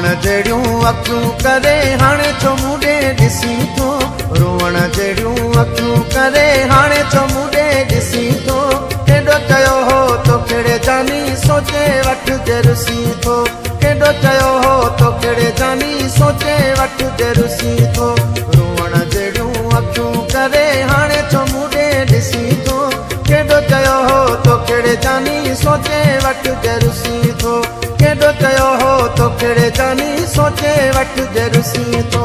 जहिड़ियूं अखियूं करे हाणे छो मूं ॾे ॾिसी थो, रोअण जहिड़ियूं अखियूं करे हाणे छो मूं ॾे ॾिसी थो। केॾो चयो हो तो कहिड़े जानी सोचे वठ जे रुसी थो, केॾो चयो हो तो कहिड़े जानी सोचे वठ जे रुसी थो। रोअण जहिड़ियूं अखियूं करे हाणे छो मूं ॾे ॾिसी थो, केॾो चयो हो तो कहिड़े जानी सोचे वठ जे रुसी थो, केॾो चयो हो तो कहिड़े जानी सोचे वठ जे रुसी थो।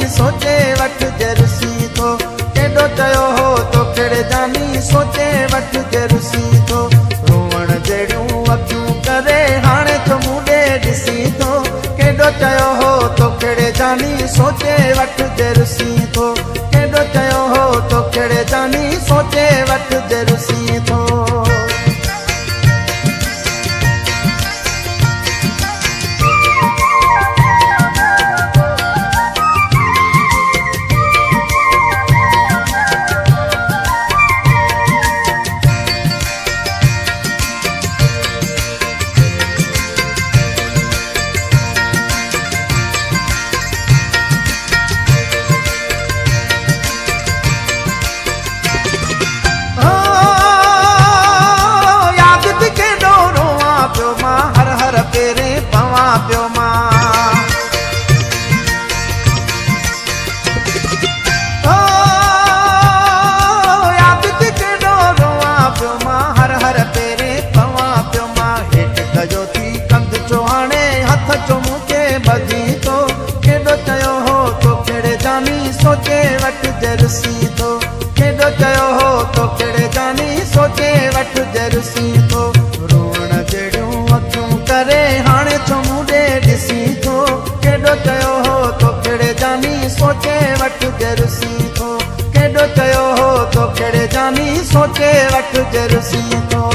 सोचे वठ जे रुसी थो, केॾो चयो हो तो कहिड़े जानी सोचे वठ जे रुसी थो। रोअण जहिड़ियूं अखियूं करे हाणे छो मूं ॾे ॾिसी थो, केॾो चयो हो तो कहिड़े जानी सोचे वठ जे रुसी थो, केॾो चयो हो तो कहिड़े जानी सोचे वठ जे रुसी थो। पियो मां यादि थी केॾो रोआं पियो मां, हर हर पेरे पवां पियो मां। हेठि कजो थी कंध छो हाणे हथ छो मूंखे ॿधी थो, केॾो चयो हो तो कहिड़े जानी सोचे वठ जे रुसी थो, केॾो चयो हो तो कहिड़े जानी सोचे वठ जे रुसी थो। रोअण जहिड़ियूं अखियूं करे हाणे छो मूं ॾे ॾिसी थो, केॾो चयो हो तो कहिड़े जानी सोचे वठ जे रुसी थो, केॾो चयो हो तो कहिड़े जानी सोचे वठ जे रुसी थो।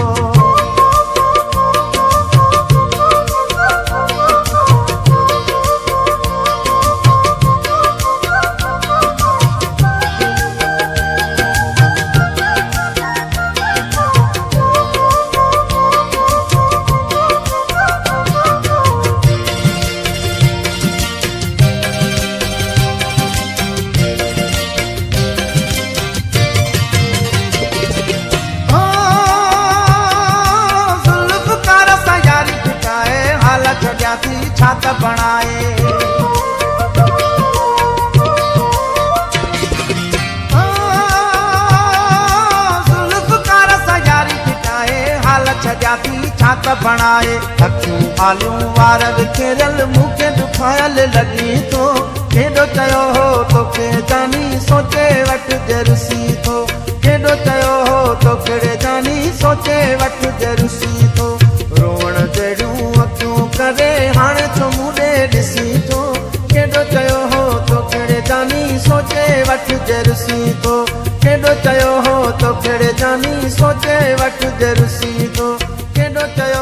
छात बणाए ज़ुल्फ़कार सां यारी फिटाए, हाल छॾिया थी छात बणाए। अखियूं आलियूं वार विखेरियल मूंखे दुखायल लॻी थो, केॾो चयो हो तोखे जानी सोचे वठ जे रुसी थो, केॾो चयो हो तो कहिड़े जानी सोचे वठ जे रुसी थो। रोअण जहिड़ियूं अखियूं करे हाणे छो मूं ॾे ॾिसी थो, केॾो चयो हो तो कहिड़े जानी सोचे वठ जे रुसी थो, केॾो चयो हो तो कहिड़े जानी सोचे वठ जे रुसी थो, केॾो चयो